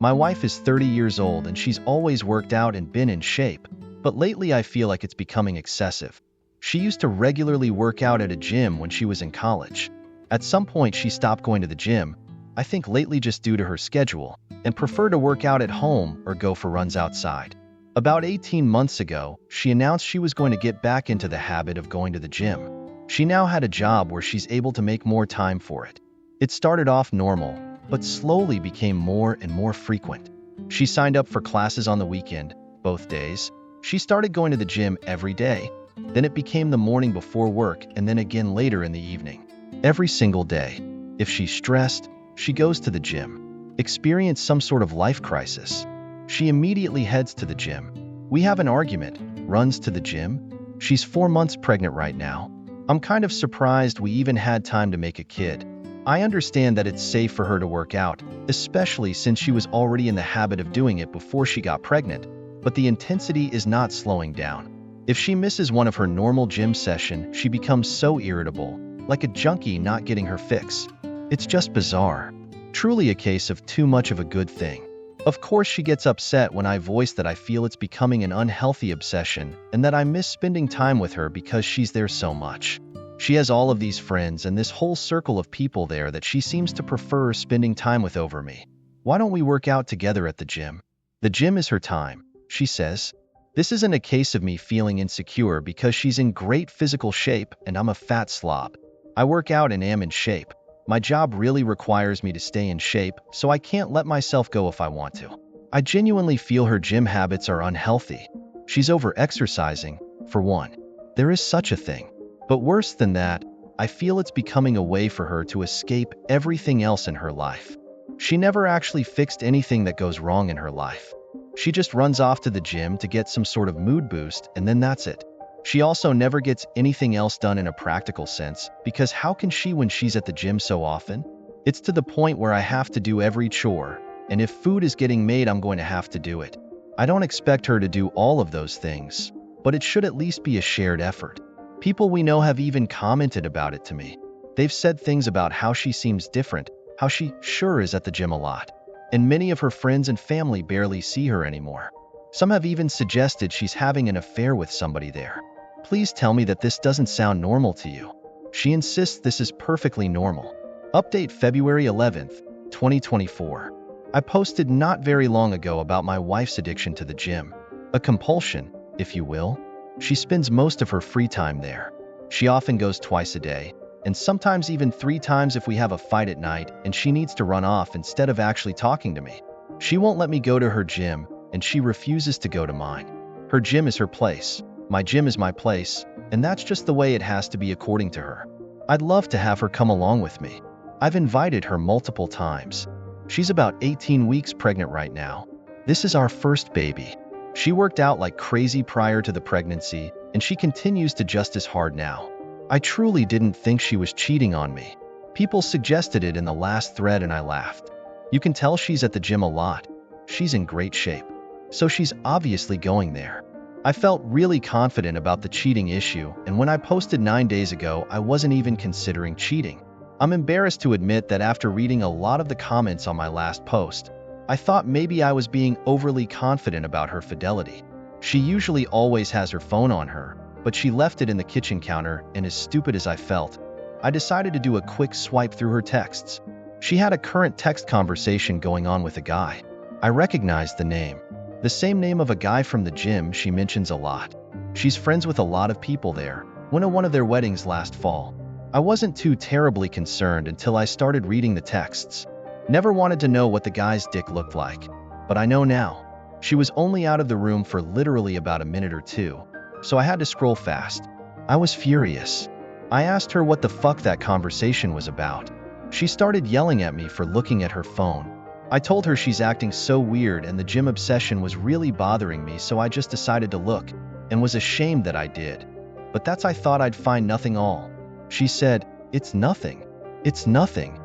My wife is 30 years old and she's always worked out and been in shape, but lately I feel like it's becoming excessive. She used to regularly work out at a gym when she was in college. At some point she stopped going to the gym, I think lately just due to her schedule, and prefer to work out at home or go for runs outside. About 18 months ago, she announced she was going to get back into the habit of going to the gym. She now had a job where she's able to make more time for it. It started off normal, but slowly became more and more frequent. She signed up for classes on the weekend, both days. She started going to the gym every day. Then it became the morning before work and then again later in the evening. Every single day. If she's stressed, she goes to the gym. Experience some sort of life crisis. She immediately heads to the gym. We have an argument, runs to the gym. She's 4 months pregnant right now. I'm kind of surprised we even had time to make a kid. I understand that it's safe for her to work out, especially since she was already in the habit of doing it before she got pregnant, but the intensity is not slowing down. If she misses one of her normal gym sessions, she becomes so irritable, like a junkie not getting her fix. It's just bizarre. Truly a case of too much of a good thing. Of course she gets upset when I voice that I feel it's becoming an unhealthy obsession and that I miss spending time with her because she's there so much. She has all of these friends and this whole circle of people there that she seems to prefer spending time with over me. Why don't we work out together at the gym? The gym is her time, she says. This isn't a case of me feeling insecure because she's in great physical shape and I'm a fat slob. I work out and am in shape. My job really requires me to stay in shape, so I can't let myself go if I want to. I genuinely feel her gym habits are unhealthy. She's over-exercising, for one. There is such a thing. But worse than that, I feel it's becoming a way for her to escape everything else in her life. She never actually fixed anything that goes wrong in her life. She just runs off to the gym to get some sort of mood boost, and then that's it. She also never gets anything else done in a practical sense, because how can she when she's at the gym so often? It's to the point where I have to do every chore, and if food is getting made, I'm going to have to do it. I don't expect her to do all of those things, but it should at least be a shared effort. People we know have even commented about it to me. They've said things about how she seems different, how she sure is at the gym a lot, and many of her friends and family barely see her anymore. Some have even suggested she's having an affair with somebody there. Please tell me that this doesn't sound normal to you. She insists this is perfectly normal. Update February 11th, 2024. I posted not very long ago about my wife's addiction to the gym. A compulsion, if you will. She spends most of her free time there. She often goes twice a day, and sometimes even 3 times if we have a fight at night and she needs to run off instead of actually talking to me. She won't let me go to her gym, and she refuses to go to mine. Her gym is her place. My gym is my place, and that's just the way it has to be according to her. I'd love to have her come along with me. I've invited her multiple times. She's about 18 weeks pregnant right now. This is our first baby. She worked out like crazy prior to the pregnancy, and she continues to just as hard now. I truly didn't think she was cheating on me. People suggested it in the last thread and I laughed. You can tell she's at the gym a lot. She's in great shape. So she's obviously going there. I felt really confident about the cheating issue, and when I posted 9 days ago, I wasn't even considering cheating. I'm embarrassed to admit that after reading a lot of the comments on my last post, I thought maybe I was being overly confident about her fidelity. She usually always has her phone on her, but she left it in the kitchen counter, and as stupid as I felt, I decided to do a quick swipe through her texts. She had a current text conversation going on with a guy. I recognized the name. The same name of a guy from the gym she mentions a lot. She's friends with a lot of people there, went to one of their weddings last fall. I wasn't too terribly concerned until I started reading the texts. Never wanted to know what the guy's dick looked like, but I know now. She was only out of the room for literally about a minute or two, so I had to scroll fast. I was furious. I asked her what the fuck that conversation was about. She started yelling at me for looking at her phone. I told her she's acting so weird and the gym obsession was really bothering me, so I just decided to look, and was ashamed that I did. But that's I thought I'd find nothing all. She said, "It's nothing. It's nothing."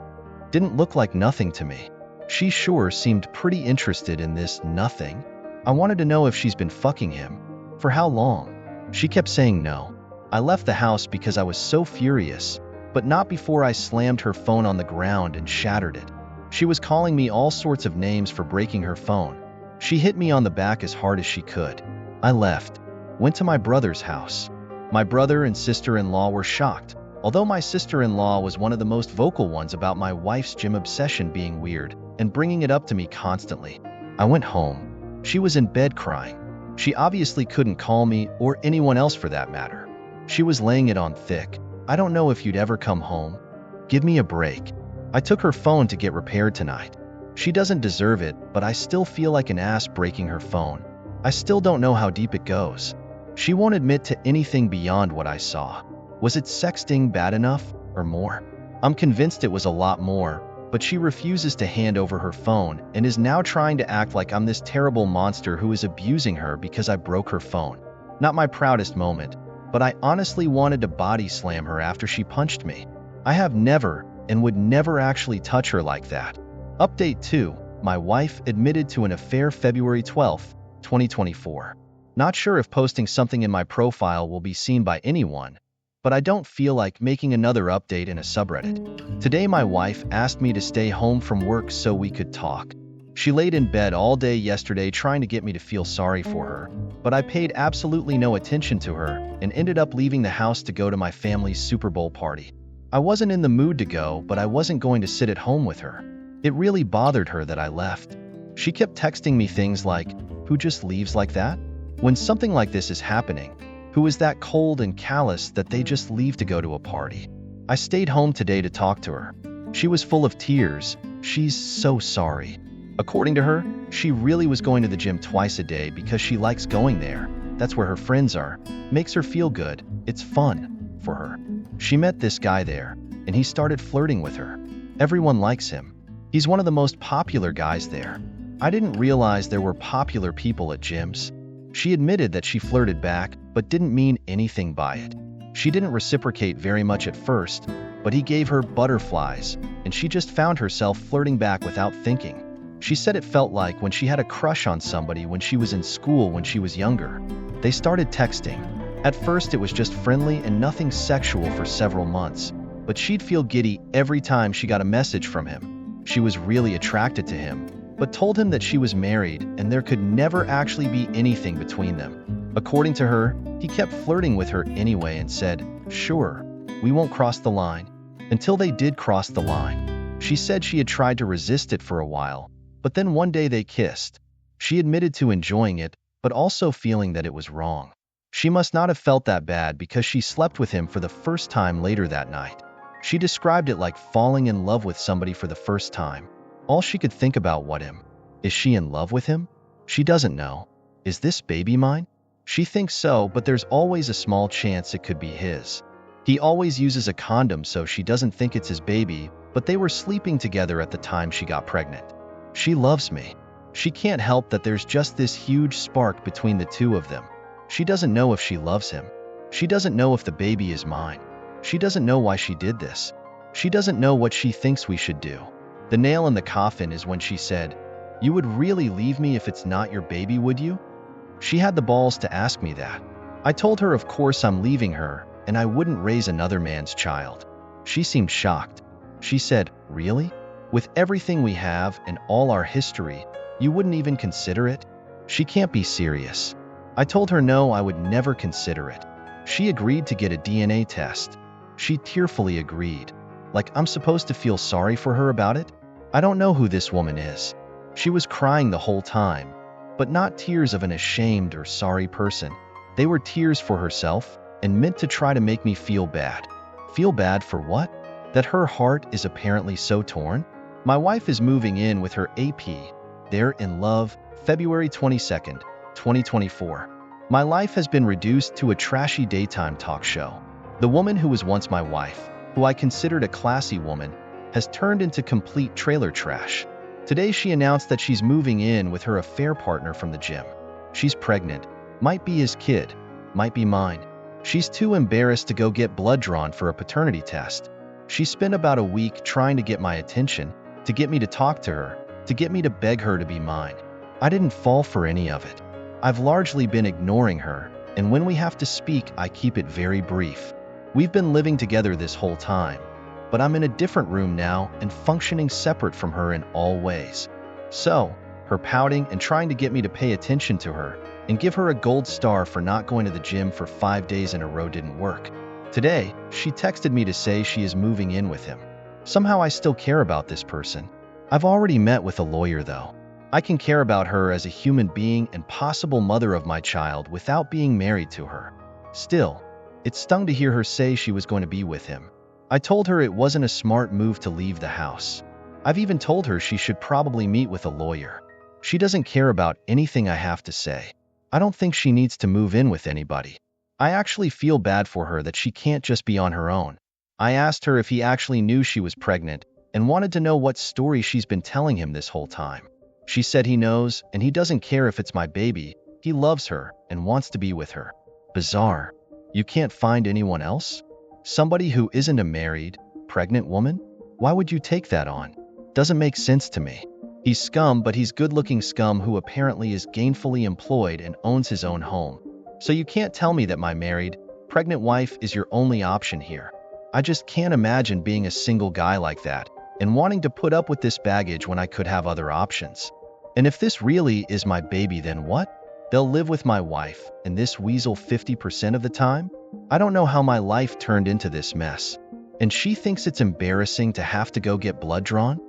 Didn't look like nothing to me. She sure seemed pretty interested in this nothing. I wanted to know if she's been fucking him. For how long? She kept saying no. I left the house because I was so furious, but not before I slammed her phone on the ground and shattered it. She was calling me all sorts of names for breaking her phone. She hit me on the back as hard as she could. I left, went to my brother's house. My brother and sister-in-law were shocked, although my sister-in-law was one of the most vocal ones about my wife's gym obsession being weird and bringing it up to me constantly. I went home. She was in bed crying. She obviously couldn't call me or anyone else for that matter. She was laying it on thick. I don't know if you'd ever come home. Give me a break. I took her phone to get repaired tonight. She doesn't deserve it, but I still feel like an ass breaking her phone. I still don't know how deep it goes. She won't admit to anything beyond what I saw. Was it sexting bad enough or more? I'm convinced it was a lot more, but she refuses to hand over her phone and is now trying to act like I'm this terrible monster who is abusing her because I broke her phone. Not my proudest moment, but I honestly wanted to body slam her after she punched me. I have never and would never actually touch her like that. Update 2. My wife admitted to an affair February 12, 2024. Not sure if posting something in my profile will be seen by anyone, but I don't feel like making another update in a subreddit. Today my wife asked me to stay home from work so we could talk. She laid in bed all day yesterday trying to get me to feel sorry for her, but I paid absolutely no attention to her and ended up leaving the house to go to my family's Super Bowl party. I wasn't in the mood to go, but I wasn't going to sit at home with her. It really bothered her that I left. She kept texting me things like, "Who just leaves like that? When something like this is happening, who is that cold and callous that they just leave to go to a party?" I stayed home today to talk to her. She was full of tears. She's so sorry. According to her, she really was going to the gym twice a day because she likes going there. That's where her friends are. Makes her feel good. It's fun for her. She met this guy there, and he started flirting with her. Everyone likes him. He's one of the most popular guys there. I didn't realize there were popular people at gyms. She admitted that she flirted back, but didn't mean anything by it. She didn't reciprocate very much at first, but he gave her butterflies, and she just found herself flirting back without thinking. She said it felt like when she had a crush on somebody when she was in school when she was younger. They started texting. At first it was just friendly and nothing sexual for several months, but she'd feel giddy every time she got a message from him. She was really attracted to him, but told him that she was married and there could never actually be anything between them. According to her, he kept flirting with her anyway and said, "Sure, we won't cross the line," until they did cross the line. She said she had tried to resist it for a while, but then one day they kissed. She admitted to enjoying it, but also feeling that it was wrong. She must not have felt that bad because she slept with him for the first time later that night. She described it like falling in love with somebody for the first time. All she could think about was him. Is she in love with him? She doesn't know. Is this baby mine? She thinks so, but there's always a small chance it could be his. He always uses a condom so she doesn't think it's his baby, but they were sleeping together at the time she got pregnant. She loves me. She can't help that there's just this huge spark between the two of them. She doesn't know if she loves him. She doesn't know if the baby is mine. She doesn't know why she did this. She doesn't know what she thinks we should do. The nail in the coffin is when she said, "You would really leave me if it's not your baby, would you?" She had the balls to ask me that. I told her of course I'm leaving her and I wouldn't raise another man's child. She seemed shocked. She said, "Really? With everything we have and all our history, you wouldn't even consider it?" She can't be serious. I told her no, I would never consider it. She agreed to get a DNA test. She tearfully agreed. Like I'm supposed to feel sorry for her about it? I don't know who this woman is. She was crying the whole time, but not tears of an ashamed or sorry person. They were tears for herself and meant to try to make me feel bad. Feel bad for what? That her heart is apparently so torn? My wife is moving in with her AP. They're in love, February 22nd, 2024. My life has been reduced to a trashy daytime talk show. The woman who was once my wife, who I considered a classy woman, has turned into complete trailer trash. Today she announced that she's moving in with her affair partner from the gym. She's pregnant, might be his kid, might be mine. She's too embarrassed to go get blood drawn for a paternity test. She spent about a week trying to get my attention, to get me to talk to her, to get me to beg her to be mine. I didn't fall for any of it. I've largely been ignoring her, and when we have to speak, I keep it very brief. We've been living together this whole time, but I'm in a different room now and functioning separate from her in all ways. So, her pouting and trying to get me to pay attention to her and give her a gold star for not going to the gym for 5 days in a row didn't work. Today, she texted me to say she is moving in with him. Somehow I still care about this person. I've already met with a lawyer though. I can care about her as a human being and possible mother of my child without being married to her. Still, it stung to hear her say she was going to be with him. I told her it wasn't a smart move to leave the house. I've even told her she should probably meet with a lawyer. She doesn't care about anything I have to say. I don't think she needs to move in with anybody. I actually feel bad for her that she can't just be on her own. I asked her if he actually knew she was pregnant and wanted to know what story she's been telling him this whole time. She said he knows and he doesn't care if it's my baby. He loves her and wants to be with her. Bizarre. You can't find anyone else? Somebody who isn't a married, pregnant woman? Why would you take that on? Doesn't make sense to me. He's scum, but he's good-looking scum who apparently is gainfully employed and owns his own home. So you can't tell me that my married, pregnant wife is your only option here. I just can't imagine being a single guy like that and wanting to put up with this baggage when I could have other options. And if this really is my baby, then what? They'll live with my wife and this weasel 50% of the time? I don't know how my life turned into this mess. And she thinks it's embarrassing to have to go get blood drawn?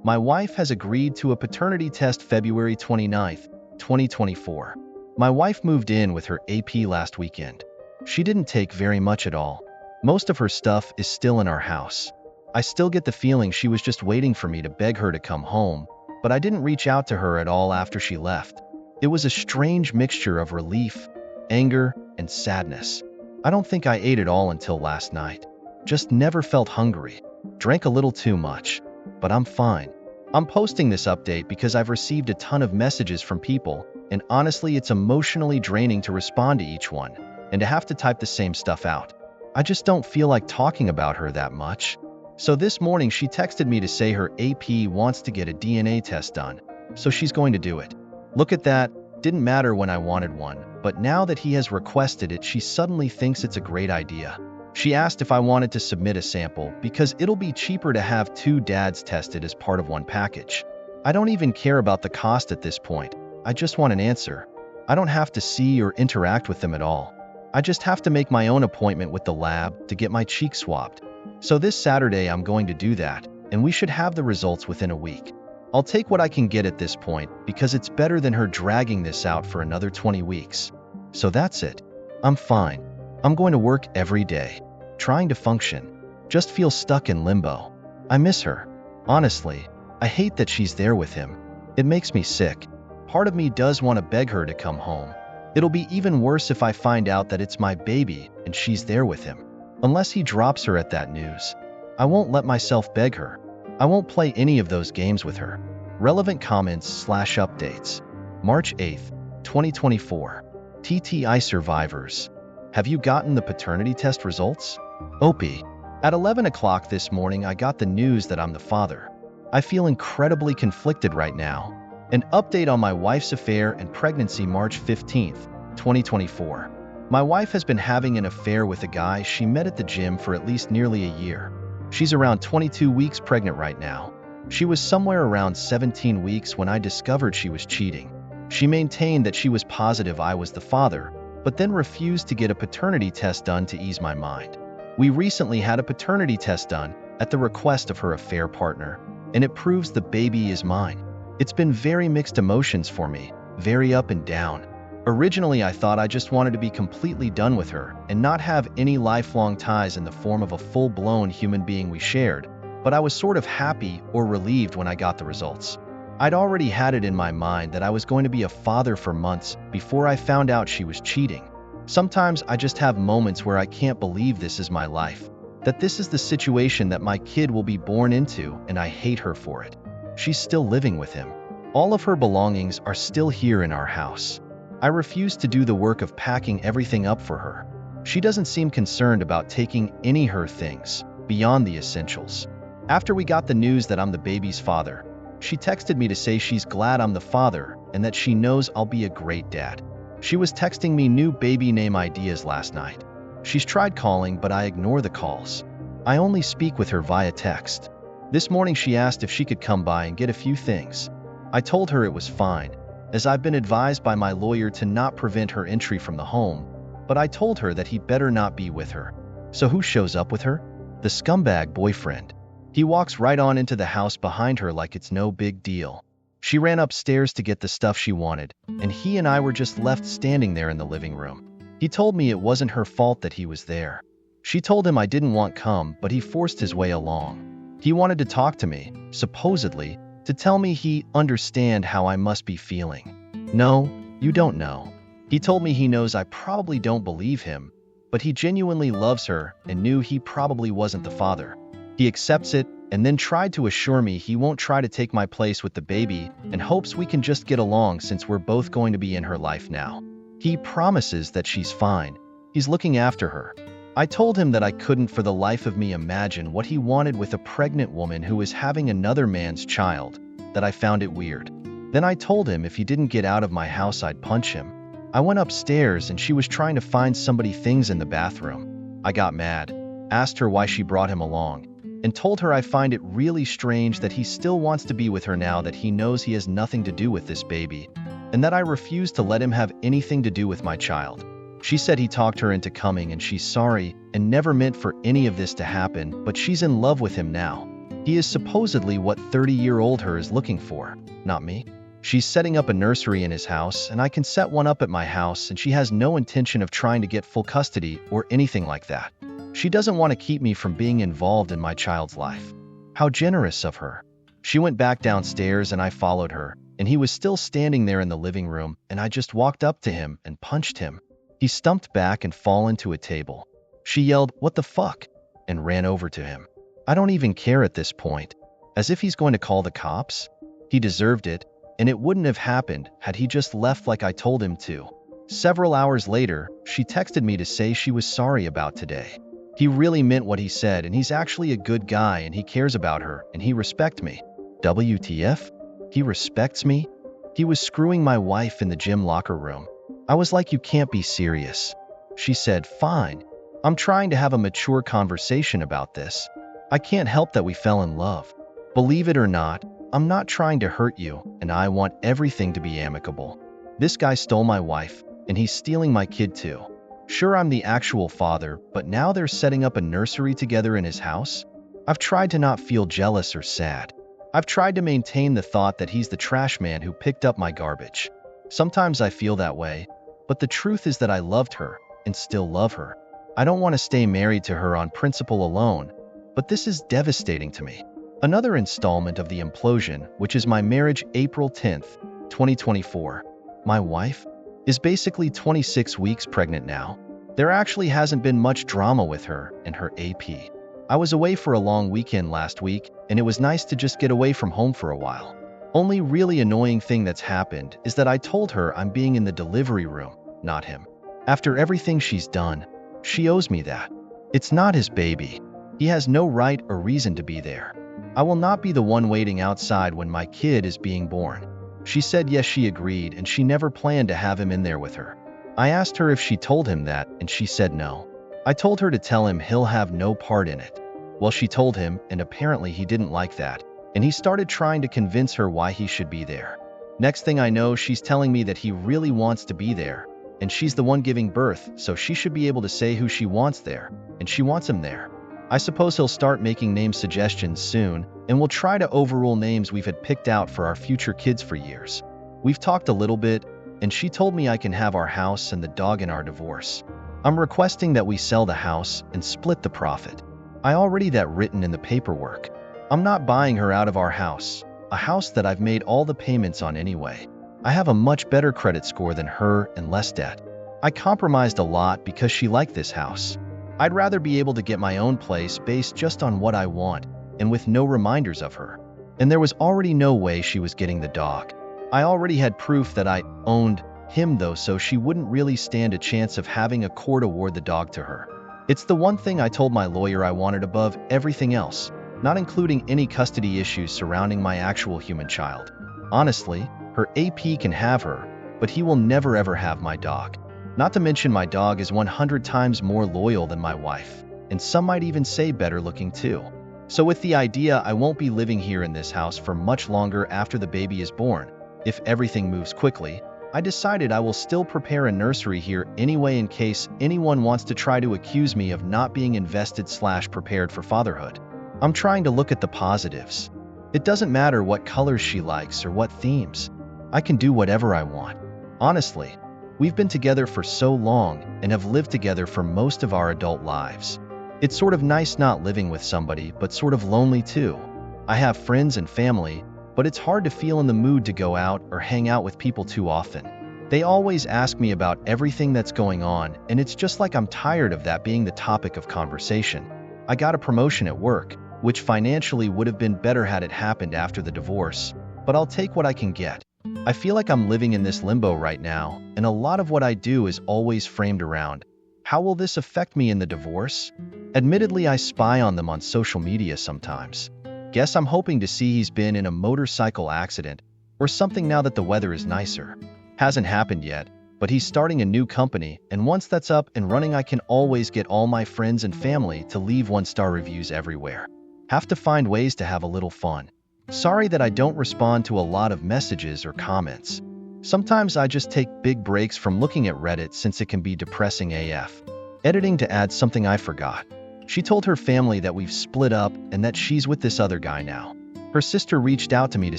My wife has agreed to a paternity test February 29th, 2024. My wife moved in with her AP last weekend. She didn't take very much at all. Most of her stuff is still in our house. I still get the feeling she was just waiting for me to beg her to come home, but I didn't reach out to her at all after she left. It was a strange mixture of relief, anger, and sadness. I don't think I ate it all until last night. Just never felt hungry. Drank a little too much. But I'm fine. I'm posting this update because I've received a ton of messages from people, and honestly it's emotionally draining to respond to each one, and to have to type the same stuff out. I just don't feel like talking about her that much. So this morning she texted me to say her AP wants to get a DNA test done, so she's going to do it. Look at that, didn't matter when I wanted one, but now that he has requested it, she suddenly thinks it's a great idea. She asked if I wanted to submit a sample because it'll be cheaper to have 2 dads tested as part of one package. I don't even care about the cost at this point. I just want an answer. I don't have to see or interact with them at all. I just have to make my own appointment with the lab to get my cheek swabbed. So this Saturday I'm going to do that, and we should have the results within a week. I'll take what I can get at this point because it's better than her dragging this out for another 20 weeks. So that's it. I'm fine. I'm going to work every day, trying to function. Just feel stuck in limbo. I miss her. Honestly, I hate that she's there with him. It makes me sick. Part of me does want to beg her to come home. It'll be even worse if I find out that it's my baby and she's there with him. Unless he drops her at that news. I won't let myself beg her. I won't play any of those games with her. Relevant comments/updates. March 8th, 2024. TTI survivors. Have you gotten the paternity test results? Opie. At 11 o'clock this morning, I got the news that I'm the father. I feel incredibly conflicted right now. An update on my wife's affair and pregnancy March 15th, 2024. My wife has been having an affair with a guy she met at the gym for at least nearly a year. She's around 22 weeks pregnant right now. She was somewhere around 17 weeks when I discovered she was cheating. She maintained that she was positive I was the father, but then refused to get a paternity test done to ease my mind. We recently had a paternity test done at the request of her affair partner, and it proves the baby is mine. It's been very mixed emotions for me, very up and down. Originally, I thought I just wanted to be completely done with her and not have any lifelong ties in the form of a full-blown human being we shared, but I was sort of happy or relieved when I got the results. I'd already had it in my mind that I was going to be a father for months before I found out she was cheating. Sometimes I just have moments where I can't believe this is my life, that this is the situation that my kid will be born into, and I hate her for it. She's still living with him. All of her belongings are still here in our house. I refuse to do the work of packing everything up for her. She doesn't seem concerned about taking any her things beyond the essentials. After we got the news that I'm the baby's father, she texted me to say she's glad I'm the father and that she knows I'll be a great dad. She was texting me new baby name ideas last night. She's tried calling, but I ignore the calls. I only speak with her via text. This morning she asked if she could come by and get a few things. I told her it was fine, as I've been advised by my lawyer to not prevent her entry from the home, but I told her that he'd better not be with her. So who shows up with her? The scumbag boyfriend. He walks right on into the house behind her like it's no big deal. She ran upstairs to get the stuff she wanted, and he and I were just left standing there in the living room. He told me it wasn't her fault that he was there. She told him I didn't want come, but he forced his way along. He wanted to talk to me, supposedly, to tell me he understand how I must be feeling. No, you don't know. He told me he knows I probably don't believe him, but he genuinely loves her and knew he probably wasn't the father. He accepts it and then tried to assure me he won't try to take my place with the baby and hopes we can just get along since we're both going to be in her life now. He promises that she's fine. He's looking after her. I told him that I couldn't for the life of me imagine what he wanted with a pregnant woman who is having another man's child, that I found it weird. Then I told him if he didn't get out of my house I'd punch him. I went upstairs and she was trying to find somebody things in the bathroom. I got mad, asked her why she brought him along, and told her I find it really strange that he still wants to be with her now that he knows he has nothing to do with this baby, and that I refuse to let him have anything to do with my child. She said he talked her into coming and she's sorry and never meant for any of this to happen, but she's in love with him now. He is supposedly what 30-year-old her is looking for, not me. She's setting up a nursery in his house and I can set one up at my house, and she has no intention of trying to get full custody or anything like that. She doesn't want to keep me from being involved in my child's life. How generous of her. She went back downstairs and I followed her, and he was still standing there in the living room, and I just walked up to him and punched him. He stumped back and fell into a table. She yelled, "What the fuck?" and ran over to him. I don't even care at this point. As if he's going to call the cops? He deserved it, and it wouldn't have happened had he just left like I told him to. Several hours later, she texted me to say she was sorry about today. He really meant what he said, and he's actually a good guy and he cares about her and he respects me. WTF? He respects me? He was screwing my wife in the gym locker room. I was like, you can't be serious. She said, fine. I'm trying to have a mature conversation about this. I can't help that we fell in love. Believe it or not, I'm not trying to hurt you, and I want everything to be amicable. This guy stole my wife, and he's stealing my kid too. Sure, I'm the actual father, but now they're setting up a nursery together in his house? I've tried to not feel jealous or sad. I've tried to maintain the thought that he's the trash man who picked up my garbage. Sometimes I feel that way, but the truth is that I loved her, and still love her. I don't want to stay married to her on principle alone, but this is devastating to me. Another installment of the implosion, which is my marriage April 10th, 2024. My wife is basically 26 weeks pregnant now. There actually hasn't been much drama with her and her AP. I was away for a long weekend last week, and it was nice to just get away from home for a while. Only really annoying thing that's happened is that I told her I'm being in the delivery room, not him. After everything she's done, she owes me that. It's not his baby. He has no right or reason to be there. I will not be the one waiting outside when my kid is being born. She said yes, she agreed, and she never planned to have him in there with her. I asked her if she told him that, and she said no. I told her to tell him he'll have no part in it. Well, she told him, and apparently he didn't like that, and he started trying to convince her why he should be there. Next thing I know, she's telling me that he really wants to be there, and she's the one giving birth, so she should be able to say who she wants there, and she wants him there. I suppose he'll start making name suggestions soon, and we'll try to overrule names we've had picked out for our future kids for years. We've talked a little bit, and she told me I can have our house and the dog in our divorce. I'm requesting that we sell the house and split the profit. I already that written in the paperwork. I'm not buying her out of our house, a house that I've made all the payments on anyway. I have a much better credit score than her and less debt. I compromised a lot because she liked this house. I'd rather be able to get my own place based just on what I want and with no reminders of her. And there was already no way she was getting the dog. I already had proof that I owned him though, so she wouldn't really stand a chance of having a court award the dog to her. It's the one thing I told my lawyer I wanted above everything else, not including any custody issues surrounding my actual human child. Honestly, her AP can have her, but he will never ever have my dog. Not to mention my dog is 100 times more loyal than my wife. and some might even say better looking too. So with the idea I won't be living here in this house for much longer after the baby is born, if everything moves quickly, I decided I will still prepare a nursery here anyway in case anyone wants to try to accuse me of not being invested/prepared for fatherhood. I'm trying to look at the positives. It doesn't matter what colors she likes or what themes. I can do whatever I want. Honestly, we've been together for so long and have lived together for most of our adult lives. It's sort of nice not living with somebody, but sort of lonely too. I have friends and family, but it's hard to feel in the mood to go out or hang out with people too often. They always ask me about everything that's going on, and it's just like I'm tired of that being the topic of conversation. I got a promotion at work, which financially would have been better had it happened after the divorce, but I'll take what I can get. I feel like I'm living in this limbo right now, and a lot of what I do is always framed around, how will this affect me in the divorce? Admittedly, I spy on them on social media sometimes. Guess I'm hoping to see he's been in a motorcycle accident or something now that the weather is nicer. Hasn't happened yet, but he's starting a new company, and once that's up and running I can always get all my friends and family to leave 1-star reviews everywhere. Have to find ways to have a little fun. Sorry that I don't respond to a lot of messages or comments. Sometimes I just take big breaks from looking at Reddit since it can be depressing AF. Editing to add something I forgot. She told her family that we've split up and that she's with this other guy now. Her sister reached out to me to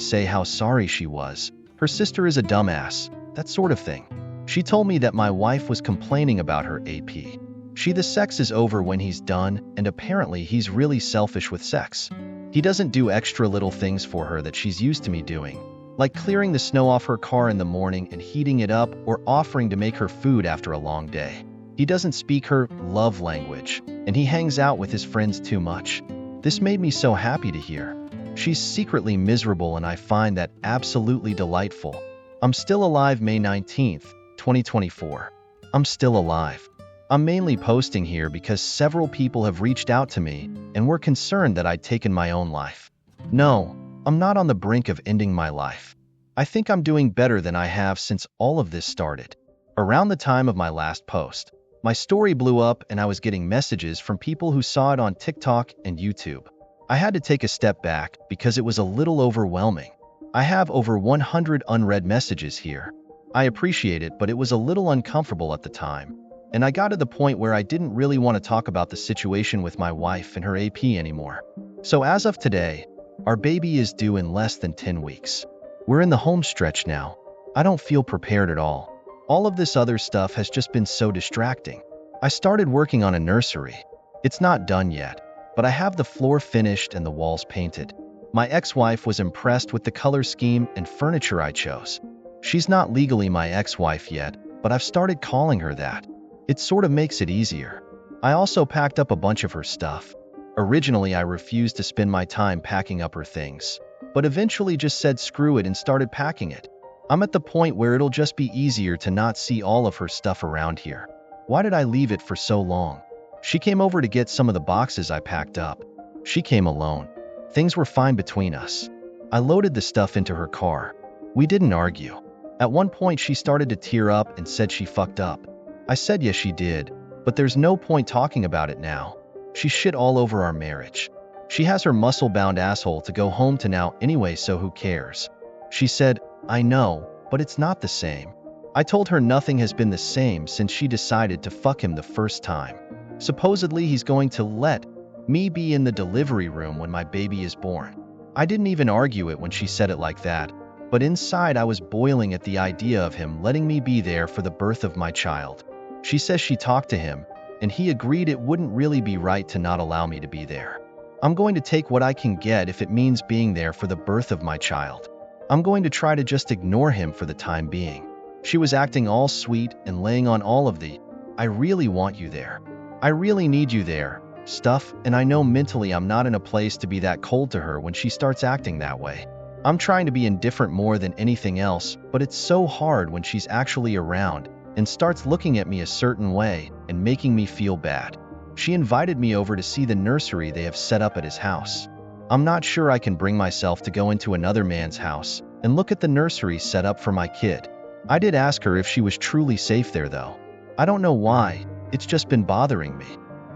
say how sorry she was. Her sister is a dumbass, that sort of thing. She told me that my wife was complaining about her AP. The sex is over when he's done, and apparently he's really selfish with sex. He doesn't do extra little things for her that she's used to me doing, like clearing the snow off her car in the morning and heating it up or offering to make her food after a long day. He doesn't speak her love language, and he hangs out with his friends too much. This made me so happy to hear. She's secretly miserable, and I find that absolutely delightful. I'm still alive. May 19th, 2024. I'm still alive. I'm mainly posting here because several people have reached out to me and were concerned that I'd taken my own life. No, I'm not on the brink of ending my life. I think I'm doing better than I have since all of this started. Around the time of my last post, my story blew up and I was getting messages from people who saw it on TikTok and YouTube. I had to take a step back because it was a little overwhelming. I have over 100 unread messages here. I appreciate it, but it was a little uncomfortable at the time. And I got to the point where I didn't really want to talk about the situation with my wife and her AP anymore. So as of today, our baby is due in less than 10 weeks. We're in the home stretch now. I don't feel prepared at all. All of this other stuff has just been so distracting. I started working on a nursery. It's not done yet, but I have the floor finished and the walls painted. My ex-wife was impressed with the color scheme and furniture I chose. She's not legally my ex-wife yet, but I've started calling her that. It sort of makes it easier. I also packed up a bunch of her stuff. Originally, I refused to spend my time packing up her things, but eventually just said screw it and started packing it. I'm at the point where it'll just be easier to not see all of her stuff around here. Why did I leave it for so long? She came over to get some of the boxes I packed up. She came alone. Things were fine between us. I loaded the stuff into her car. We didn't argue. At one point, she started to tear up and said she fucked up. I said yes, she did, but there's no point talking about it now. She shit all over our marriage. She has her muscle-bound asshole to go home to now anyway, so who cares? She said, I know, but it's not the same. I told her nothing has been the same since she decided to fuck him the first time. Supposedly, he's going to let me be in the delivery room when my baby is born. I didn't even argue it when she said it like that, but inside I was boiling at the idea of him letting me be there for the birth of my child. She says she talked to him, and he agreed it wouldn't really be right to not allow me to be there. I'm going to take what I can get if it means being there for the birth of my child. I'm going to try to just ignore him for the time being. She was acting all sweet and laying on all of the, I really want you there. I really need you there, stuff, and I know mentally I'm not in a place to be that cold to her when she starts acting that way. I'm trying to be indifferent more than anything else, but it's so hard when she's actually around and starts looking at me a certain way and making me feel bad. She invited me over to see the nursery they have set up at his house. I'm not sure I can bring myself to go into another man's house and look at the nursery set up for my kid. I did ask her if she was truly safe there though. I don't know why, it's just been bothering me.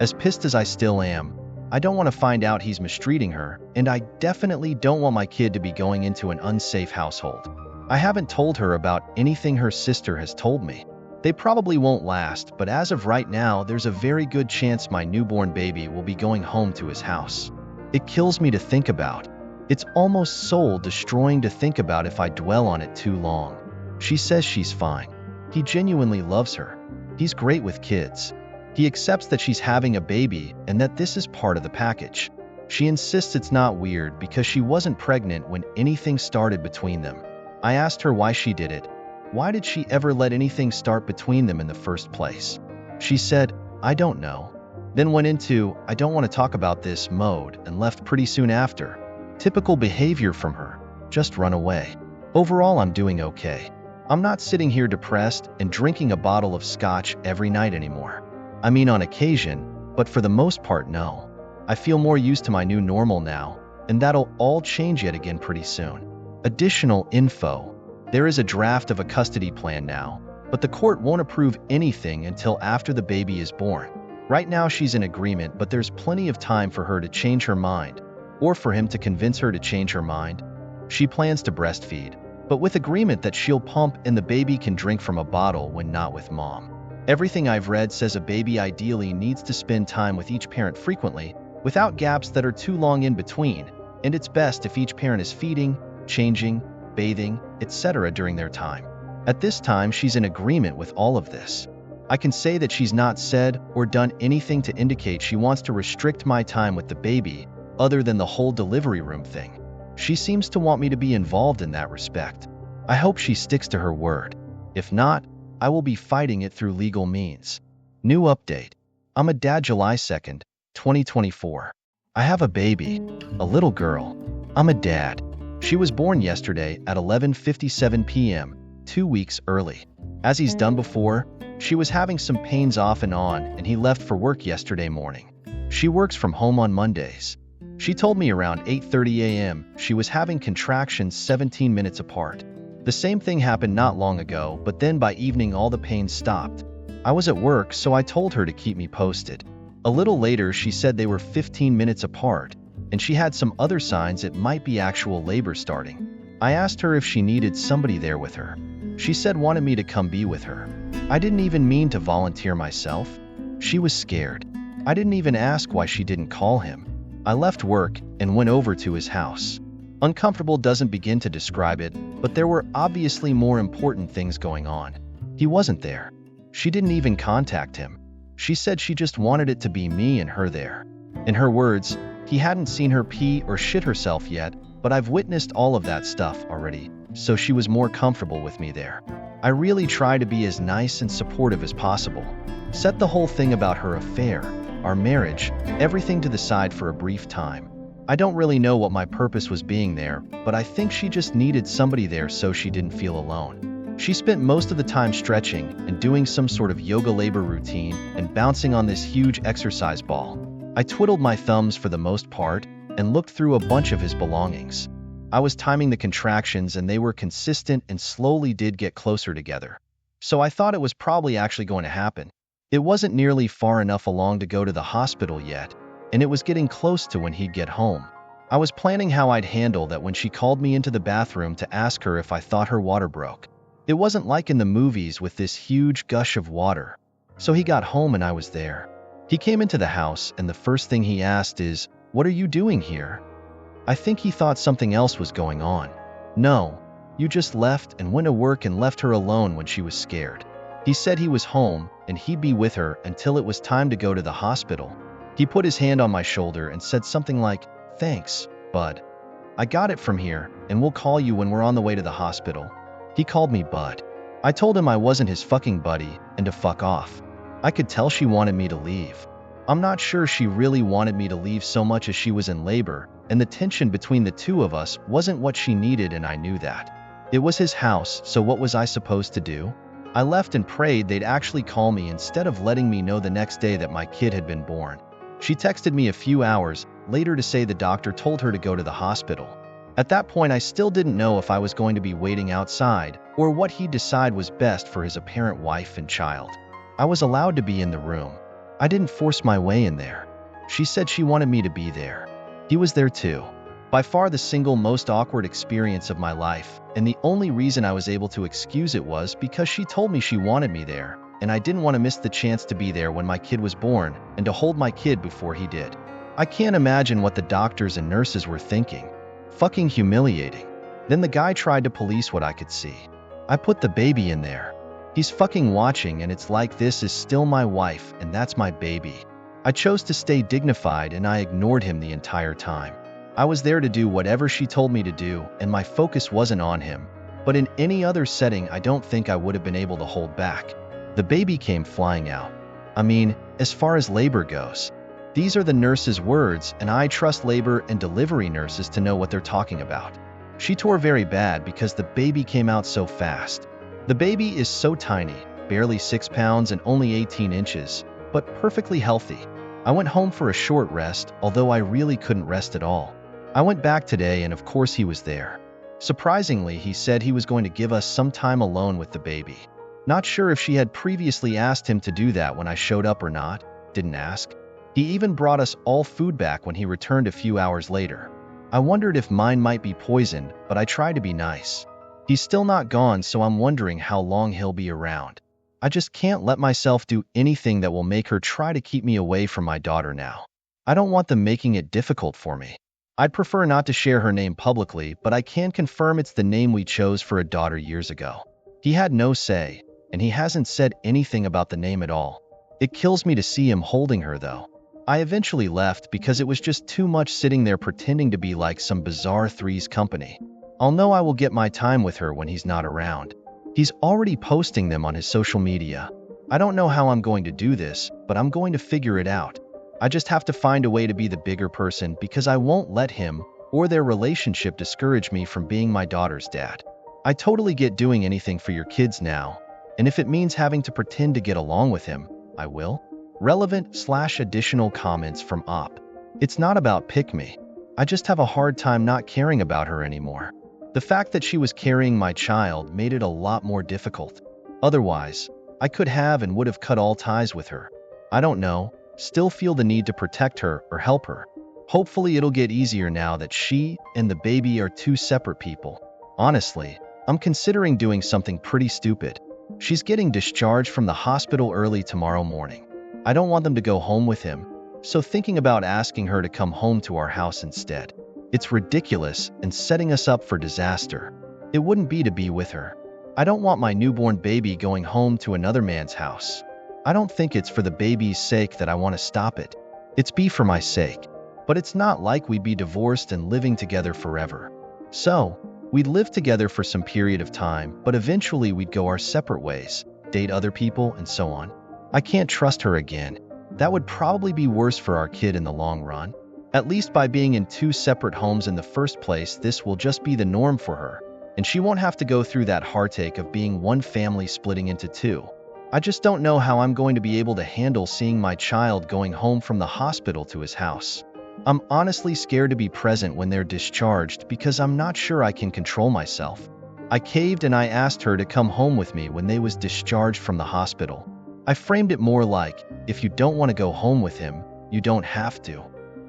As pissed as I still am, I don't want to find out he's mistreating her, and I definitely don't want my kid to be going into an unsafe household. I haven't told her about anything her sister has told me. They probably won't last, but as of right now, there's a very good chance my newborn baby will be going home to his house. It kills me to think about. It's almost soul-destroying to think about if I dwell on it too long. She says she's fine. He genuinely loves her. He's great with kids. He accepts that she's having a baby and that this is part of the package. She insists it's not weird because she wasn't pregnant when anything started between them. I asked her why she did it. Why did she ever let anything start between them in the first place? She said, "I don't know." Then went into, "I don't want to talk about this" mode and left pretty soon after. Typical behavior from her. Just run away. Overall, I'm doing okay. I'm not sitting here depressed and drinking a bottle of scotch every night anymore. I mean on occasion, but for the most part, no. I feel more used to my new normal now, and that'll all change yet again pretty soon. Additional info. There is a draft of a custody plan now, but the court won't approve anything until after the baby is born. Right now she's in agreement, but there's plenty of time for her to change her mind, or for him to convince her to change her mind. She plans to breastfeed, but with agreement that she'll pump and the baby can drink from a bottle when not with mom. Everything I've read says a baby ideally needs to spend time with each parent frequently, without gaps that are too long in between, and it's best if each parent is feeding, changing, bathing, etc. during their time. At this time, she's in agreement with all of this. I can say that she's not said or done anything to indicate she wants to restrict my time with the baby, other than the whole delivery room thing. She seems to want me to be involved in that respect. I hope she sticks to her word. If not, I will be fighting it through legal means. New update. I'm a dad July 2nd, 2024. I have a baby, a little girl. I'm a dad. She was born yesterday at 11:57 p.m., 2 weeks early. As he's done before, she was having some pains off and on, and he left for work yesterday morning. She works from home on Mondays. She told me around 8:30 a.m. she was having contractions 17 minutes apart. The same thing happened not long ago, but then by evening all the pains stopped. I was at work, so I told her to keep me posted. A little later, she said they were 15 minutes apart, and she had some other signs it might be actual labor starting. I asked her if she needed somebody there with her. She said wanted me to come be with her. I didn't even mean to volunteer myself. She was scared. I didn't even ask why she didn't call him. I left work and went over to his house. Uncomfortable doesn't begin to describe it, but there were obviously more important things going on. He wasn't there. She didn't even contact him. She said she just wanted it to be me and her there. In her words, he hadn't seen her pee or shit herself yet, but I've witnessed all of that stuff already, so she was more comfortable with me there. I really try to be as nice and supportive as possible. Set the whole thing about her affair, our marriage, everything to the side for a brief time. I don't really know what my purpose was being there, but I think she just needed somebody there so she didn't feel alone. She spent most of the time stretching and doing some sort of yoga labor routine and bouncing on this huge exercise ball. I twiddled my thumbs for the most part and looked through a bunch of his belongings. I was timing the contractions and they were consistent and slowly did get closer together. So I thought it was probably actually going to happen. It wasn't nearly far enough along to go to the hospital yet, and it was getting close to when he'd get home. I was planning how I'd handle that when she called me into the bathroom to ask her if I thought her water broke. It wasn't like in the movies with this huge gush of water. So he got home and I was there. He came into the house and the first thing he asked is, "What are you doing here?" I think he thought something else was going on. "No, you just left and went to work and left her alone when she was scared." He said he was home and he'd be with her until it was time to go to the hospital. He put his hand on my shoulder and said something like, "Thanks, bud. I got it from here, and we'll call you when we're on the way to the hospital." He called me bud. I told him I wasn't his fucking buddy and to fuck off. I could tell she wanted me to leave. I'm not sure she really wanted me to leave so much as she was in labor, and the tension between the two of us wasn't what she needed, and I knew that. It was his house, so what was I supposed to do? I left and prayed they'd actually call me instead of letting me know the next day that my kid had been born. She texted me a few hours later to say the doctor told her to go to the hospital. At that point, I still didn't know if I was going to be waiting outside or what he'd decide was best for his apparent wife and child. I was allowed to be in the room. I didn't force my way in there. She said she wanted me to be there. He was there too. By far the single most awkward experience of my life, and the only reason I was able to excuse it was because she told me she wanted me there, and I didn't want to miss the chance to be there when my kid was born and to hold my kid before he did. I can't imagine what the doctors and nurses were thinking. Fucking humiliating. Then the guy tried to police what I could see. I put the baby in there. He's fucking watching, and it's like this is still my wife and that's my baby. I chose to stay dignified and I ignored him the entire time. I was there to do whatever she told me to do, and my focus wasn't on him. But in any other setting, I don't think I would have been able to hold back. The baby came flying out. I mean, as far as labor goes. These are the nurse's words, and I trust labor and delivery nurses to know what they're talking about. She tore very bad because the baby came out so fast. The baby is so tiny, barely 6 pounds and only 18 inches, but perfectly healthy. I went home for a short rest, although I really couldn't rest at all. I went back today and of course he was there. Surprisingly, he said he was going to give us some time alone with the baby. Not sure if she had previously asked him to do that when I showed up or not. Didn't ask. He even brought us all food back when he returned a few hours later. I wondered if mine might be poisoned, but I tried to be nice. He's still not gone, so I'm wondering how long he'll be around. I just can't let myself do anything that will make her try to keep me away from my daughter now. I don't want them making it difficult for me. I'd prefer not to share her name publicly, but I can confirm it's the name we chose for a daughter years ago. He had no say, and he hasn't said anything about the name at all. It kills me to see him holding her though. I eventually left because it was just too much sitting there pretending to be like some bizarre Three's Company. I'll know I will get my time with her when he's not around. He's already posting them on his social media. I don't know how I'm going to do this, but I'm going to figure it out. I just have to find a way to be the bigger person because I won't let him or their relationship discourage me from being my daughter's dad. I totally get doing anything for your kids now, and if it means having to pretend to get along with him, I will. Relevant/additional comments from Op. It's not about pick me. I just have a hard time not caring about her anymore. The fact that she was carrying my child made it a lot more difficult. Otherwise, I could have and would have cut all ties with her. I don't know, still feel the need to protect her or help her. Hopefully it'll get easier now that she and the baby are two separate people. Honestly, I'm considering doing something pretty stupid. She's getting discharged from the hospital early tomorrow morning. I don't want them to go home with him, so thinking about asking her to come home to our house instead. It's ridiculous and setting us up for disaster. It wouldn't be to be with her. I don't want my newborn baby going home to another man's house. I don't think it's for the baby's sake that I want to stop it. It's be for my sake. But it's not like we'd be divorced and living together forever. So, we'd live together for some period of time, but eventually we'd go our separate ways, date other people, and so on. I can't trust her again. That would probably be worse for our kid in the long run. At least by being in two separate homes in the first place, this will just be the norm for her, and she won't have to go through that heartache of being one family splitting into two. I just don't know how I'm going to be able to handle seeing my child going home from the hospital to his house. I'm honestly scared to be present when they're discharged because I'm not sure I can control myself. I caved and I asked her to come home with me when they was discharged from the hospital. I framed it more like, if you don't want to go home with him, you don't have to.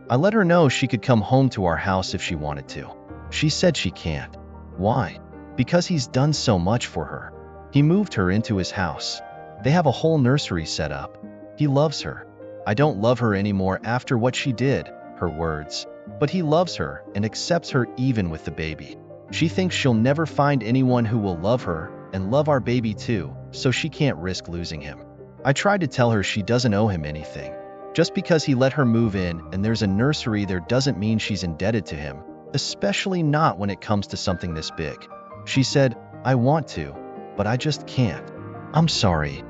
I let her know she could come home to our house if she wanted to. She said she can't. Why? Because he's done so much for her. He moved her into his house. They have a whole nursery set up. He loves her. I don't love her anymore after what she did, her words. But he loves her and accepts her even with the baby. She thinks she'll never find anyone who will love her and love our baby too, so she can't risk losing him. I tried to tell her she doesn't owe him anything. Just because he let her move in and there's a nursery there doesn't mean she's indebted to him, especially not when it comes to something this big. She said, I want to, but I just can't. I'm sorry.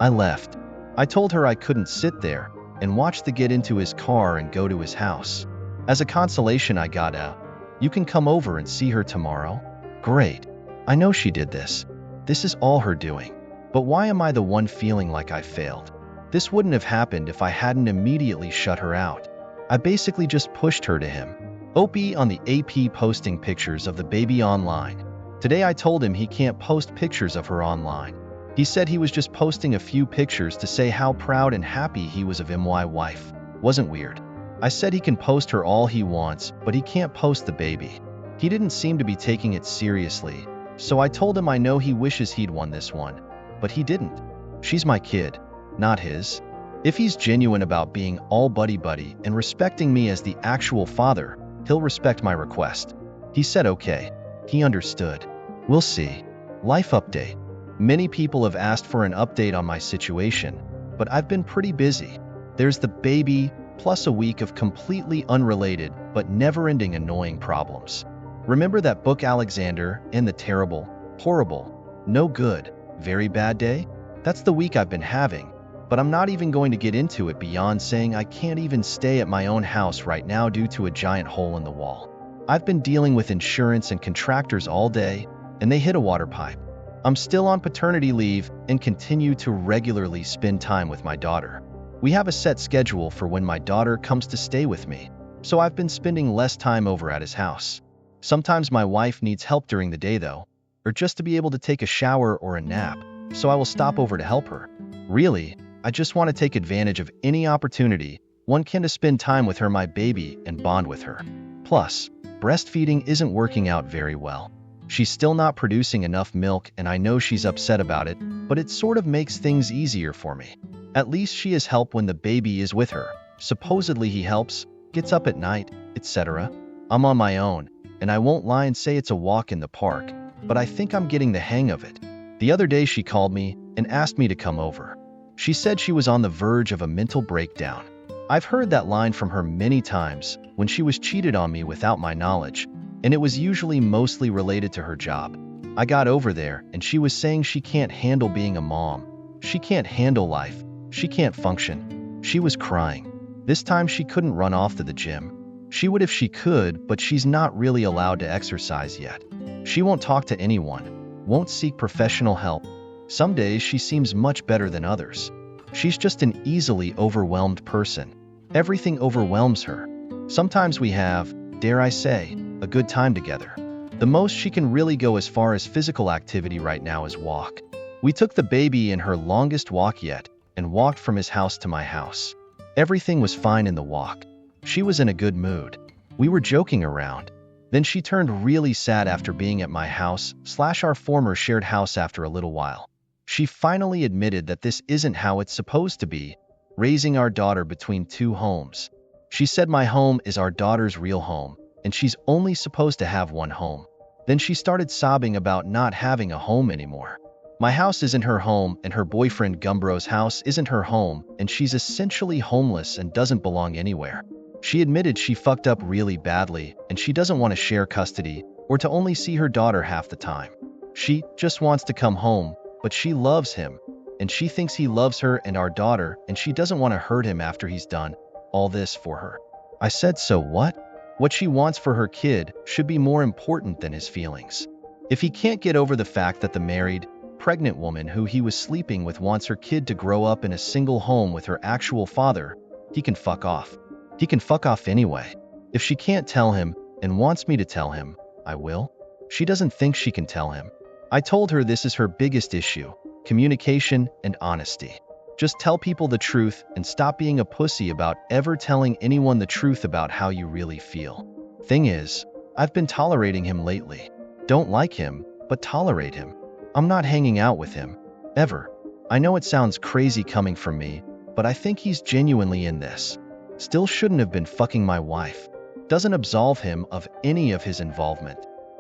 I left. I told her I couldn't sit there and watch the get into his car and go to his house. As a consolation, I got out. You can come over and see her tomorrow? Great. I know she did this. This is all her doing. But why am I the one feeling like I failed? This wouldn't have happened if I hadn't immediately shut her out. I basically just pushed her to him. OP on the AP posting pictures of the baby online. Today I told him he can't post pictures of her online. He said he was just posting a few pictures to say how proud and happy he was of my wife. Wasn't weird. I said he can post her all he wants, but he can't post the baby. He didn't seem to be taking it seriously, so I told him I know he wishes he'd won this one, but he didn't. She's my kid, not his. If he's genuine about being all buddy-buddy and respecting me as the actual father, he'll respect my request. He said okay. He understood. We'll see. Life update. Many people have asked for an update on my situation, but I've been pretty busy. There's the baby, plus a week of completely unrelated but never-ending annoying problems. Remember that book Alexander and the terrible, horrible, no good, very bad day? That's the week I've been having, but I'm not even going to get into it beyond saying I can't even stay at my own house right now due to a giant hole in the wall. I've been dealing with insurance and contractors all day, and they hit a water pipe. I'm still on paternity leave and continue to regularly spend time with my daughter. We have a set schedule for when my daughter comes to stay with me, so I've been spending less time over at his house. Sometimes my wife needs help during the day though, or just to be able to take a shower or a nap, so I will stop over to help her. Really, I just want to take advantage of any opportunity one can to spend time with her, my baby, and bond with her. Plus, breastfeeding isn't working out very well. She's still not producing enough milk and I know she's upset about it, but it sort of makes things easier for me. At least she has help when the baby is with her. Supposedly he helps, gets up at night, etc. I'm on my own, and I won't lie and say it's a walk in the park, but I think I'm getting the hang of it. The other day she called me and asked me to come over. She said she was on the verge of a mental breakdown. I've heard that line from her many times when she was cheated on me without my knowledge, and it was usually mostly related to her job. I got over there and she was saying she can't handle being a mom. She can't handle life. She can't function. She was crying. This time she couldn't run off to the gym. She would if she could, but she's not really allowed to exercise yet. She won't talk to anyone, won't seek professional help. Some days she seems much better than others. She's just an easily overwhelmed person. Everything overwhelms her. Sometimes we have, dare I say, a good time together. The most she can really go as far as physical activity right now is walk. We took the baby in her longest walk yet and walked from his house to my house. Everything was fine in the walk. She was in a good mood. We were joking around. Then she turned really sad after being at my house / our former shared house after a little while. She finally admitted that this isn't how it's supposed to be, raising our daughter between two homes. She said my home is our daughter's real home, and she's only supposed to have one home. Then she started sobbing about not having a home anymore. My house isn't her home, and her boyfriend Gumbro's house isn't her home, and she's essentially homeless and doesn't belong anywhere. She admitted she fucked up really badly, and she doesn't want to share custody or to only see her daughter half the time. She just wants to come home, but she loves him, and she thinks he loves her and our daughter, and she doesn't want to hurt him after he's done all this for her. I said, so what? What she wants for her kid should be more important than his feelings. If he can't get over the fact that the married, pregnant woman who he was sleeping with wants her kid to grow up in a single home with her actual father, he can fuck off. He can fuck off anyway. If she can't tell him and wants me to tell him, I will. She doesn't think she can tell him. I told her this is her biggest issue, communication and honesty. Just tell people the truth and stop being a pussy about ever telling anyone the truth about how you really feel. Thing is, I've been tolerating him lately. Don't like him, but tolerate him. I'm not hanging out with him. Ever. I know it sounds crazy coming from me, but I think he's genuinely in this. Still shouldn't have been fucking my wife. Doesn't absolve him of any of his involvement.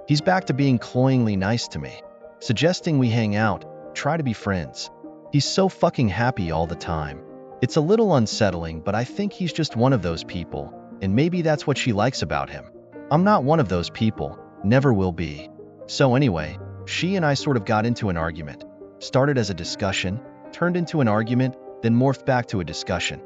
He's back to being cloyingly nice to me, suggesting we hang out, try to be friends. He's so fucking happy all the time. It's a little unsettling, but I think he's just one of those people, and maybe that's what she likes about him. I'm not one of those people, never will be. So anyway, she and I sort of got into an argument. Started as a discussion, turned into an argument, then morphed back to a discussion.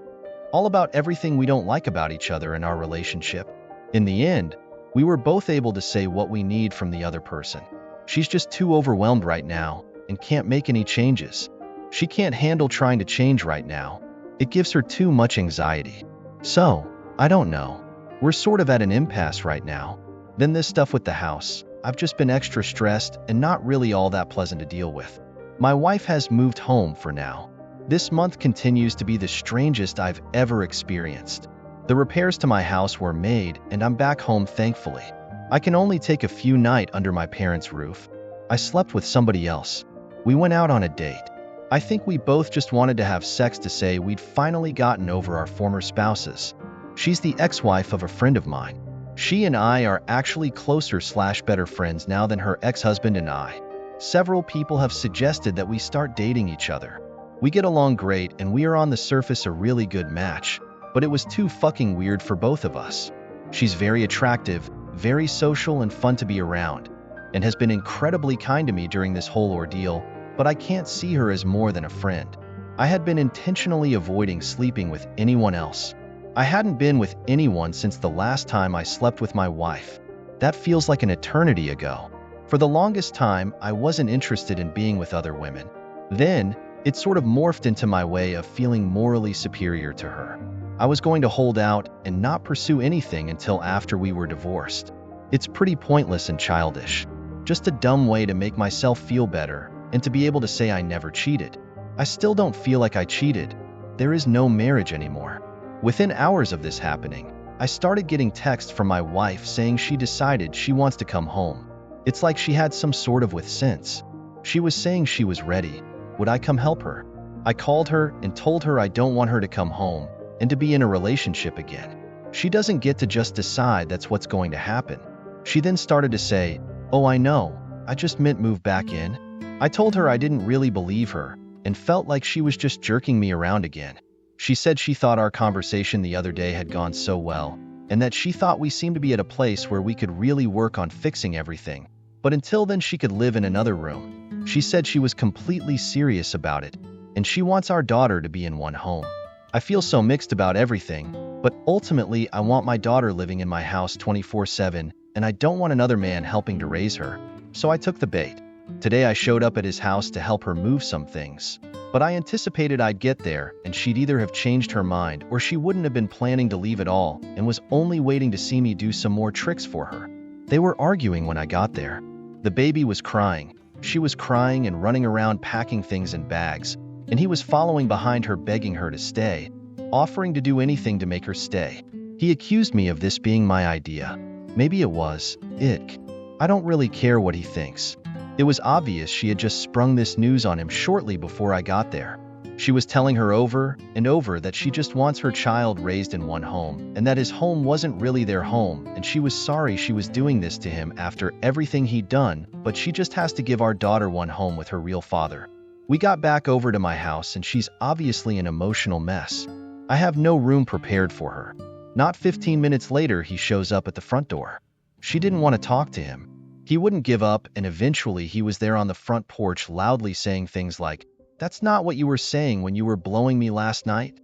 All about everything we don't like about each other in our relationship. In the end, we were both able to say what we need from the other person. She's just too overwhelmed right now and can't make any changes. She can't handle trying to change right now. It gives her too much anxiety. So, I don't know. We're sort of at an impasse right now. Then this stuff with the house. I've just been extra stressed and not really all that pleasant to deal with. My wife has moved home for now. This month continues to be the strangest I've ever experienced. The repairs to my house were made, and I'm back home thankfully. I can only take a few nights under my parents' roof. I slept with somebody else. We went out on a date. I think we both just wanted to have sex to say we'd finally gotten over our former spouses. She's the ex-wife of a friend of mine. She and I are actually closer/better friends now than her ex-husband and I. Several people have suggested that we start dating each other. We get along great and we are on the surface a really good match, but it was too fucking weird for both of us. She's very attractive, very social and fun to be around, and has been incredibly kind to me during this whole ordeal, but I can't see her as more than a friend. I had been intentionally avoiding sleeping with anyone else. I hadn't been with anyone since the last time I slept with my wife. That feels like an eternity ago. For the longest time, I wasn't interested in being with other women. Then, it sort of morphed into my way of feeling morally superior to her. I was going to hold out and not pursue anything until after we were divorced. It's pretty pointless and childish. Just a dumb way to make myself feel better and to be able to say I never cheated. I still don't feel like I cheated. There is no marriage anymore. Within hours of this happening, I started getting texts from my wife saying she decided she wants to come home. It's like she had some sort of with sense. She was saying she was ready. Would I come help her? I called her and told her I don't want her to come home and to be in a relationship again. She doesn't get to just decide that's what's going to happen. She then started to say, "Oh, I know, I just meant move back in." I told her I didn't really believe her and felt like she was just jerking me around again. She said she thought our conversation the other day had gone so well, and that she thought we seemed to be at a place where we could really work on fixing everything, but until then she could live in another room. She said she was completely serious about it, and she wants our daughter to be in one home. I feel so mixed about everything, but ultimately I want my daughter living in my house 24/7, and I don't want another man helping to raise her, so I took the bait. Today I showed up at his house to help her move some things, but I anticipated I'd get there and she'd either have changed her mind or she wouldn't have been planning to leave at all and was only waiting to see me do some more tricks for her. They were arguing when I got there. The baby was crying. She was crying and running around packing things in bags, and he was following behind her begging her to stay, offering to do anything to make her stay. He accused me of this being my idea. Maybe it was. Ick. I don't really care what he thinks. It was obvious she had just sprung this news on him shortly before I got there. She was telling her over and over that she just wants her child raised in one home and that his home wasn't really their home, and she was sorry she was doing this to him after everything he'd done, but she just has to give our daughter one home with her real father. We got back over to my house and she's obviously an emotional mess. I have no room prepared for her. Not 15 minutes later, he shows up at the front door. She didn't want to talk to him. He wouldn't give up, and eventually he was there on the front porch loudly saying things like, "That's not what you were saying when you were blowing me last night."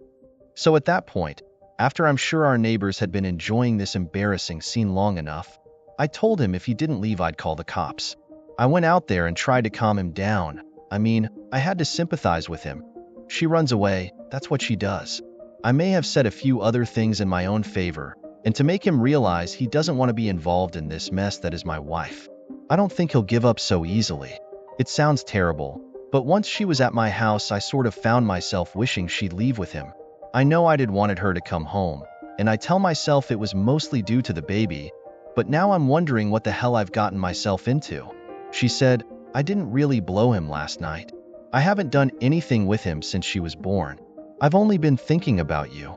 So at that point, after I'm sure our neighbors had been enjoying this embarrassing scene long enough, I told him if he didn't leave I'd call the cops. I went out there and tried to calm him down. I had to sympathize with him. She runs away, that's what she does. I may have said a few other things in my own favor, and to make him realize he doesn't want to be involved in this mess that is my wife. I don't think he'll give up so easily. It sounds terrible, but once she was at my house I sort of found myself wishing she'd leave with him. I know I'd wanted her to come home, and I tell myself it was mostly due to the baby, but now I'm wondering what the hell I've gotten myself into. She said, "I didn't really blow him last night. I haven't done anything with him since she was born. I've only been thinking about you."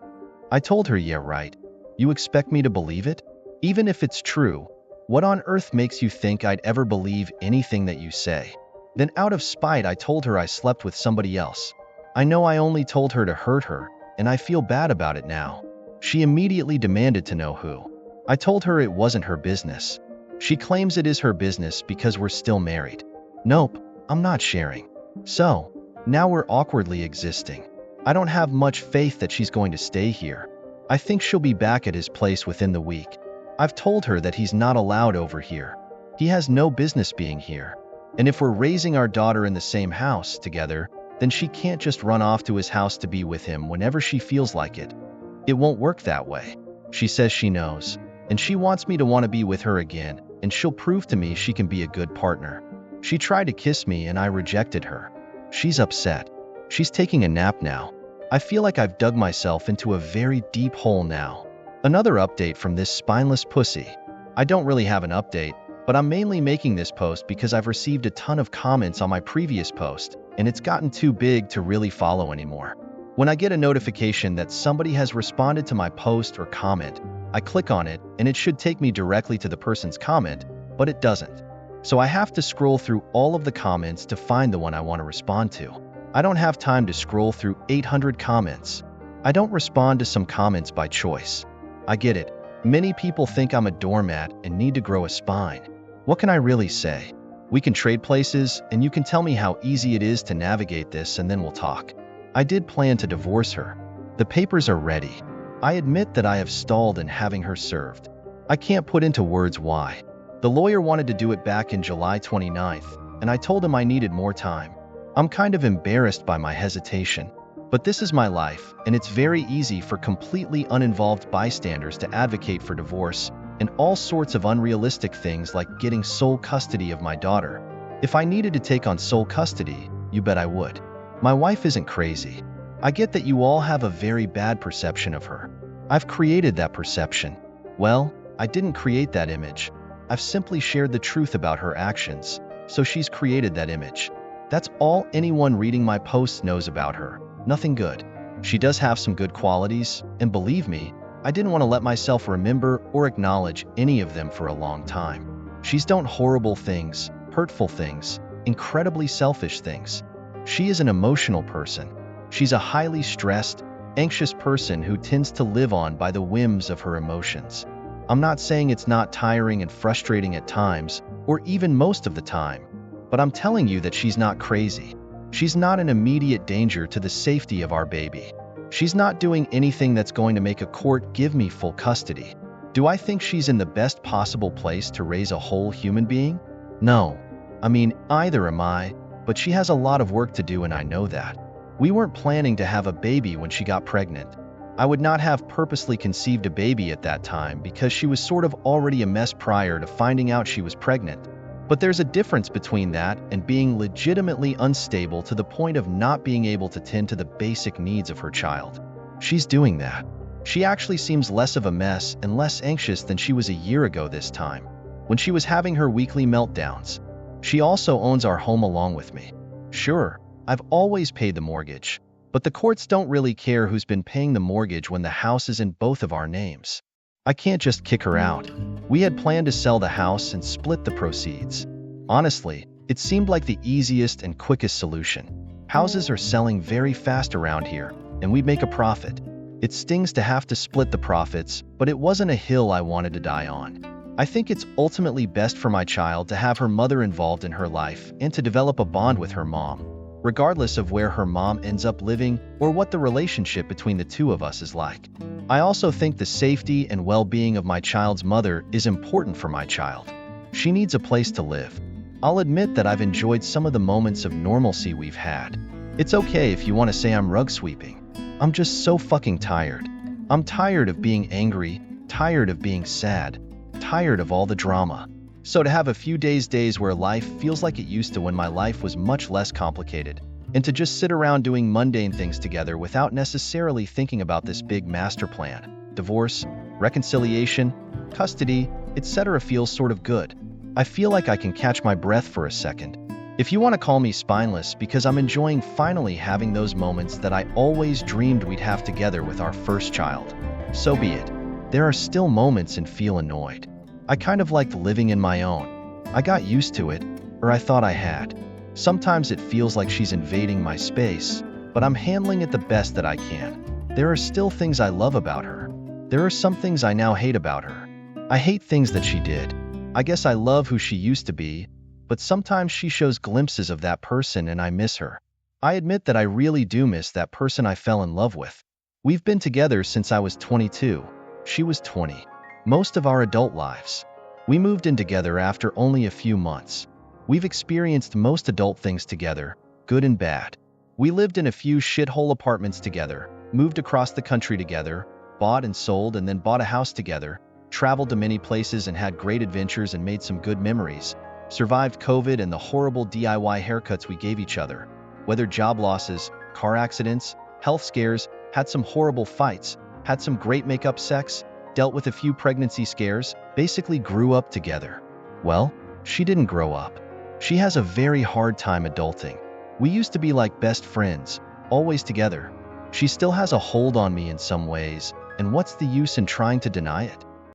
I told her, "Yeah, right. You expect me to believe it? Even if it's true, what on earth makes you think I'd ever believe anything that you say?" Then out of spite I told her I slept with somebody else. I know I only told her to hurt her, and I feel bad about it now. She immediately demanded to know who. I told her it wasn't her business. She claims it is her business because we're still married. Nope, I'm not sharing. So, now we're awkwardly existing. I don't have much faith that she's going to stay here. I think she'll be back at his place within the week. I've told her that he's not allowed over here. He has no business being here. And if we're raising our daughter in the same house together, then she can't just run off to his house to be with him whenever she feels like it. It won't work that way. She says she knows, and she wants me to want to be with her again, and she'll prove to me she can be a good partner. She tried to kiss me and I rejected her. She's upset. She's taking a nap now. I feel like I've dug myself into a very deep hole now. Another update from this spineless pussy. I don't really have an update, but I'm mainly making this post because I've received a ton of comments on my previous post, and it's gotten too big to really follow anymore. When I get a notification that somebody has responded to my post or comment, I click on it and it should take me directly to the person's comment, but it doesn't. So I have to scroll through all of the comments to find the one I want to respond to. I don't have time to scroll through 800 comments. I don't respond to some comments by choice. I get it. Many people think I'm a doormat and need to grow a spine. What can I really say? We can trade places, and you can tell me how easy it is to navigate this, and then we'll talk. I did plan to divorce her. The papers are ready. I admit that I have stalled in having her served. I can't put into words why. The lawyer wanted to do it back in July 29th, and I told him I needed more time. I'm kind of embarrassed by my hesitation. But this is my life, and it's very easy for completely uninvolved bystanders to advocate for divorce and all sorts of unrealistic things like getting sole custody of my daughter. If I needed to take on sole custody, you bet I would. My wife isn't crazy. I get that you all have a very bad perception of her. I've created that perception. Well, I didn't create that image. I've simply shared the truth about her actions, so she's created that image. That's all anyone reading my posts knows about her. Nothing good. She does have some good qualities, and believe me, I didn't want to let myself remember or acknowledge any of them for a long time. She's done horrible things, hurtful things, incredibly selfish things. She is an emotional person. She's a highly stressed, anxious person who tends to live on by the whims of her emotions. I'm not saying it's not tiring and frustrating at times, or even most of the time, but I'm telling you that she's not crazy. She's not an immediate danger to the safety of our baby. She's not doing anything that's going to make a court give me full custody. Do I think she's in the best possible place to raise a whole human being? No. I mean, either am I, but she has a lot of work to do, and I know that. We weren't planning to have a baby when she got pregnant. I would not have purposely conceived a baby at that time because she was sort of already a mess prior to finding out she was pregnant. But there's a difference between that and being legitimately unstable to the point of not being able to tend to the basic needs of her child. She's doing that. She actually seems less of a mess and less anxious than she was a year ago this time, when she was having her weekly meltdowns. She also owns our home along with me. Sure, I've always paid the mortgage, but the courts don't really care who's been paying the mortgage when the house is in both of our names. I can't just kick her out. We had planned to sell the house and split the proceeds. Honestly, it seemed like the easiest and quickest solution. Houses are selling very fast around here, and we'd make a profit. It stings to have to split the profits, but it wasn't a hill I wanted to die on. I think it's ultimately best for my child to have her mother involved in her life and to develop a bond with her mom, regardless of where her mom ends up living or what the relationship between the two of us is like. I also think the safety and well-being of my child's mother is important for my child. She needs a place to live. I'll admit that I've enjoyed some of the moments of normalcy we've had. It's okay if you want to say I'm rug sweeping. I'm just so fucking tired. I'm tired of being angry, tired of being sad, tired of all the drama. So to have a few days where life feels like it used to when my life was much less complicated, and to just sit around doing mundane things together without necessarily thinking about this big master plan, divorce, reconciliation, custody, etc. feels sort of good. I feel like I can catch my breath for a second. If you want to call me spineless because I'm enjoying finally having those moments that I always dreamed we'd have together with our first child, so be it. There are still moments and feel annoyed. I kind of liked living in my own. I got used to it, or I thought I had. Sometimes it feels like she's invading my space, but I'm handling it the best that I can. There are still things I love about her. There are some things I now hate about her. I hate things that she did. I guess I love who she used to be, but sometimes she shows glimpses of that person and I miss her. I admit that I really do miss that person I fell in love with. We've been together since I was 22. She was 20. Most of our adult lives. We moved in together after only a few months. We've experienced most adult things together, good and bad. We lived in a few shithole apartments together, moved across the country together, bought and sold and then bought a house together, traveled to many places and had great adventures and made some good memories, survived COVID and the horrible DIY haircuts we gave each other, Whether job losses, car accidents, health scares, had some horrible fights, had some great make-up sex, dealt with a few pregnancy scares, basically grew up together. Well, she didn't grow up. She has a very hard time adulting. We used to be like best friends, always together. She still has a hold on me in some ways, and what's the use in trying to deny it?